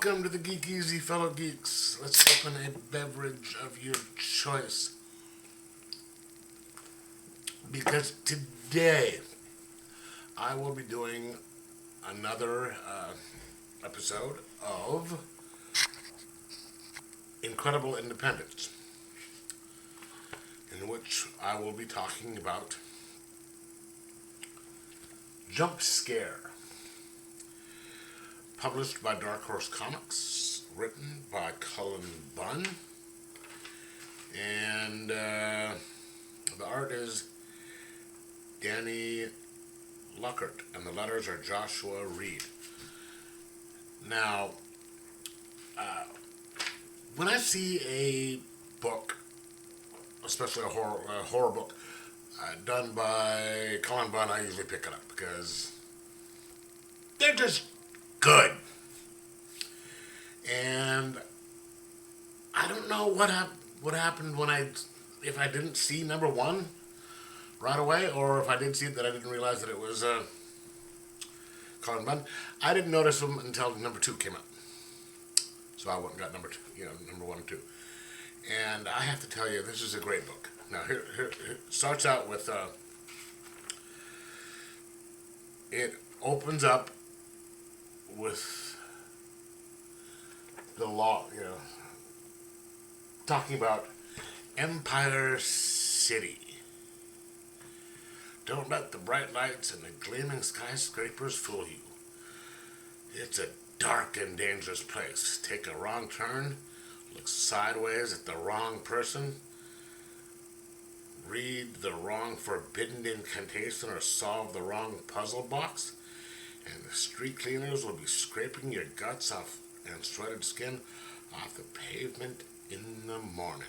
Welcome to the Geek Easy, fellow geeks. Let's open a beverage of your choice. Because today I will be doing another episode of Incredible Independents, in which I will be talking about Jump Scare. Published by Dark Horse Comics, written by Cullen Bunn, and the art is Danny Luckert, and the letters are Joshua Reed. Now, when I see a book, especially a horror book, done by Cullen Bunn, I usually pick it up because they're just good. And I don't know what happened if I didn't see number one right away, or if I did see it that I didn't realize that it was Cullen Bunn. I didn't notice them until number two came out, so I went and got number one and two. And I have to tell you, this is a great book. Now here it starts out with it opens up with the law, talking about Empire City. Don't let the bright lights and the gleaming skyscrapers fool you. It's a dark and dangerous place. Take a wrong turn, look sideways at the wrong person, read the wrong forbidden incantation, or solve the wrong puzzle box, and the street cleaners will be scraping your guts off and shredded skin off the pavement in the morning.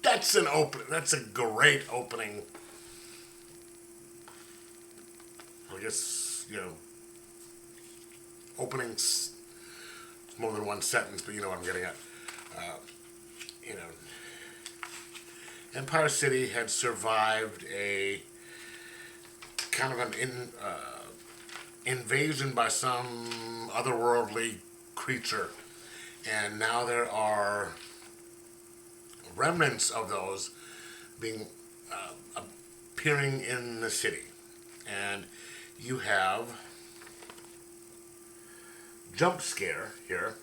That's a great opening. I guess, openings, more than one sentence, but you know what I'm getting at. Empire City had survived a kind of an invasion by some otherworldly creature, and now there are remnants of those being appearing in the city. And you have Jump Scare here,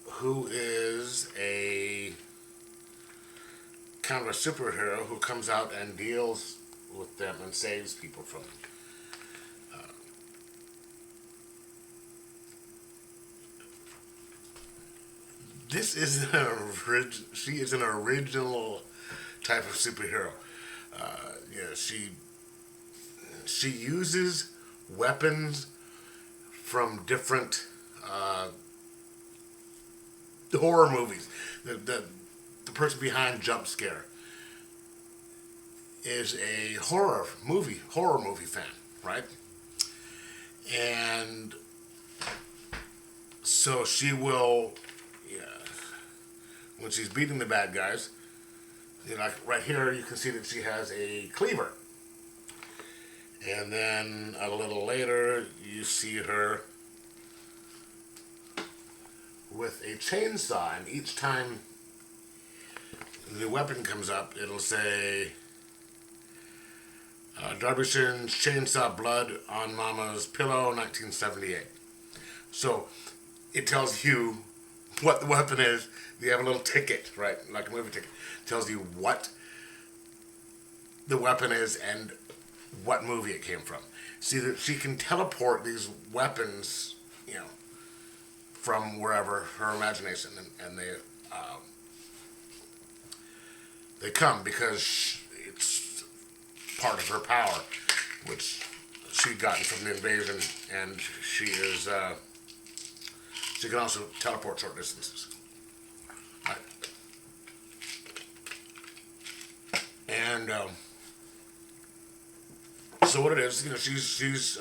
who is a kind of a superhero who comes out and deals with them and saves people from them. She is an original type of superhero. She uses weapons from different horror movies. The person behind Jump Scare is a horror movie fan, right? And so she will, when she's beating the bad guys, like right here, you can see that she has a cleaver. And then a little later, you see her with a chainsaw, and each time the weapon comes up, it'll say, Darbyshire Chainsaw Blood on Mama's Pillow, 1978. So it tells you what the weapon is. You have a little ticket, right, like a movie ticket. It tells you what the weapon is and what movie it came from. See that she can teleport these weapons, from wherever her imagination, and they come because it's part of her power, which she'd gotten from the invasion, and she can also teleport short distances. Right. And so what it is, she's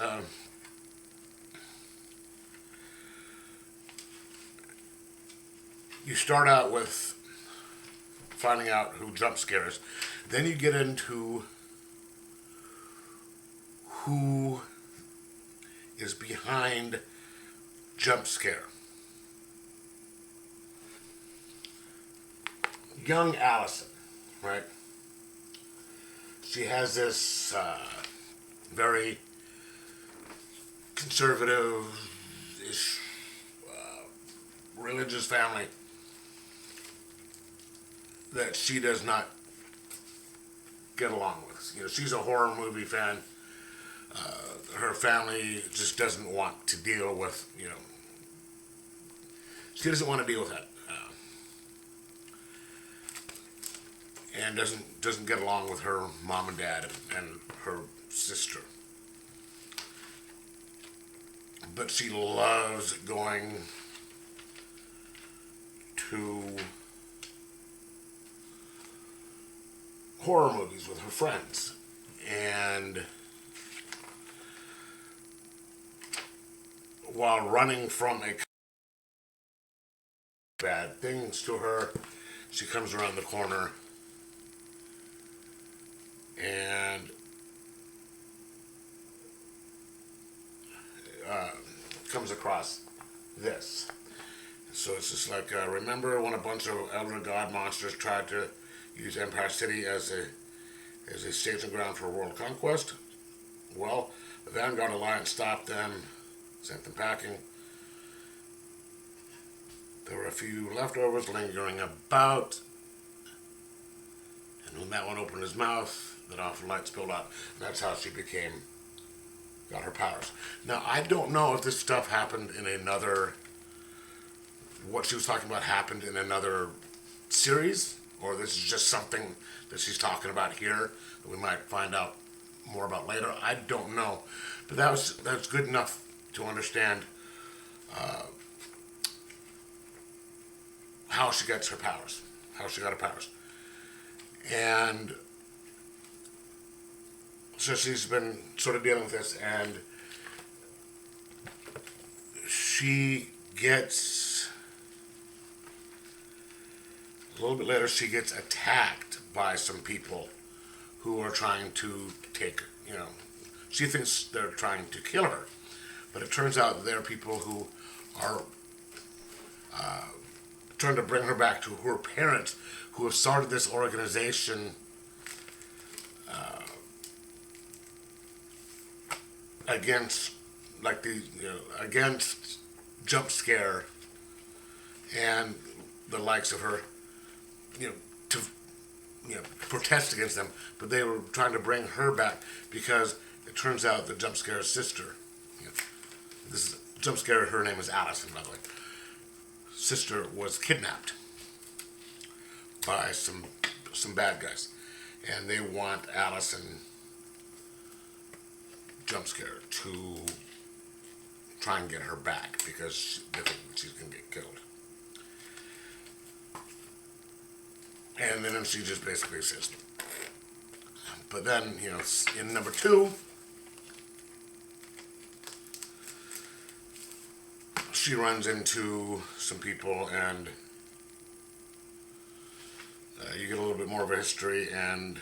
you start out with finding out who Jump Scares. Then you get into who is behind jump scare. Young Allison, right? She has this very conservative-ish religious family that she does not get along with. You know, she's a horror movie fan. Her family just doesn't want to deal with, you know, she doesn't want to deal with that, and doesn't get along with her mom and dad and her sister. But she loves going to horror movies with her friends, and while running from a bad things to her, she comes around the corner and comes across this. So it's just like, remember when a bunch of elder god monsters tried to use Empire City as a staging ground for world conquest? Well, the Vanguard Alliance stopped them, sent them packing. There were a few leftovers lingering about, and when that one opened his mouth, that awful light spilled out. And that's how she got her powers. Now, I don't know if this stuff happened in another, what she was talking about happened in another series, or this is just something that she's talking about here that we might find out more about later. I don't know, but that's good enough to understand how she gets her powers, how she got her powers. And so she's been sort of dealing with this, and she gets, a little bit later, she gets attacked by some people who are trying to take, you know, she thinks they're trying to kill her. But it turns out they're people who are trying to bring her back to her parents, who have started this organization against, like the, you know, against jump scare and the likes of her, you know, to, you know, protest against them. But they were trying to bring her back because it turns out the jump scare's sister, you know, this is jump scare, her name is Allison, by the way, sister was kidnapped by some bad guys, and they want Allison jump scare to try and get her back because they think she's gonna get killed. And then she just basically says, but then, you know, in number 2, she runs into some people, and you get a little bit more of a history, and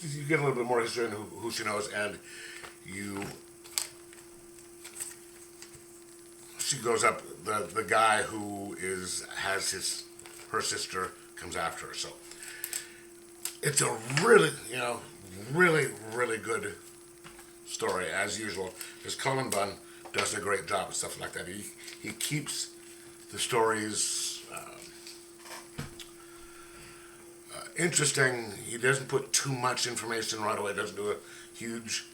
you get a little bit more history in who she knows, and she goes up, the guy who has her sister comes after her. So it's a really, you know, really good story, as usual, because Cullen Bunn does a great job of stuff like that. He keeps the stories interesting. He doesn't put too much information right away, doesn't do a huge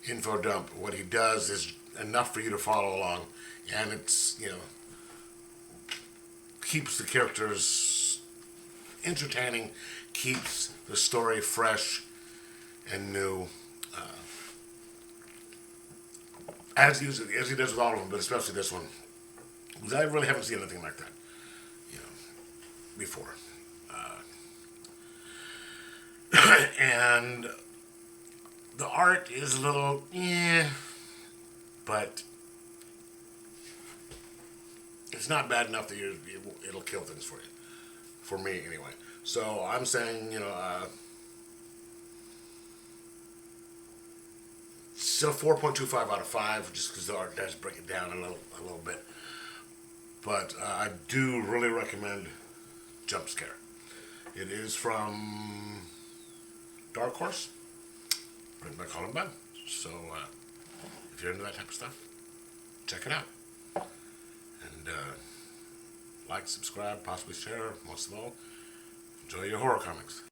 info dump. What he does is enough for you to follow along, and it's, you know, keeps the characters entertaining, keeps the story fresh and new, as he does with all of them, but especially this one, because I really haven't seen anything like that, you know, before. And the art is a little, but it's not bad enough that it'll kill things for you. For me, anyway. So I'm saying, you know, still 4.25 out of 5, just because the art does break it down a little bit. But I do really recommend Jump Scare. It is from Dark Horse, written by Cullen Bunn. So if you're into that type of stuff, check it out. And like, subscribe, possibly share. Most of all, enjoy your horror comics.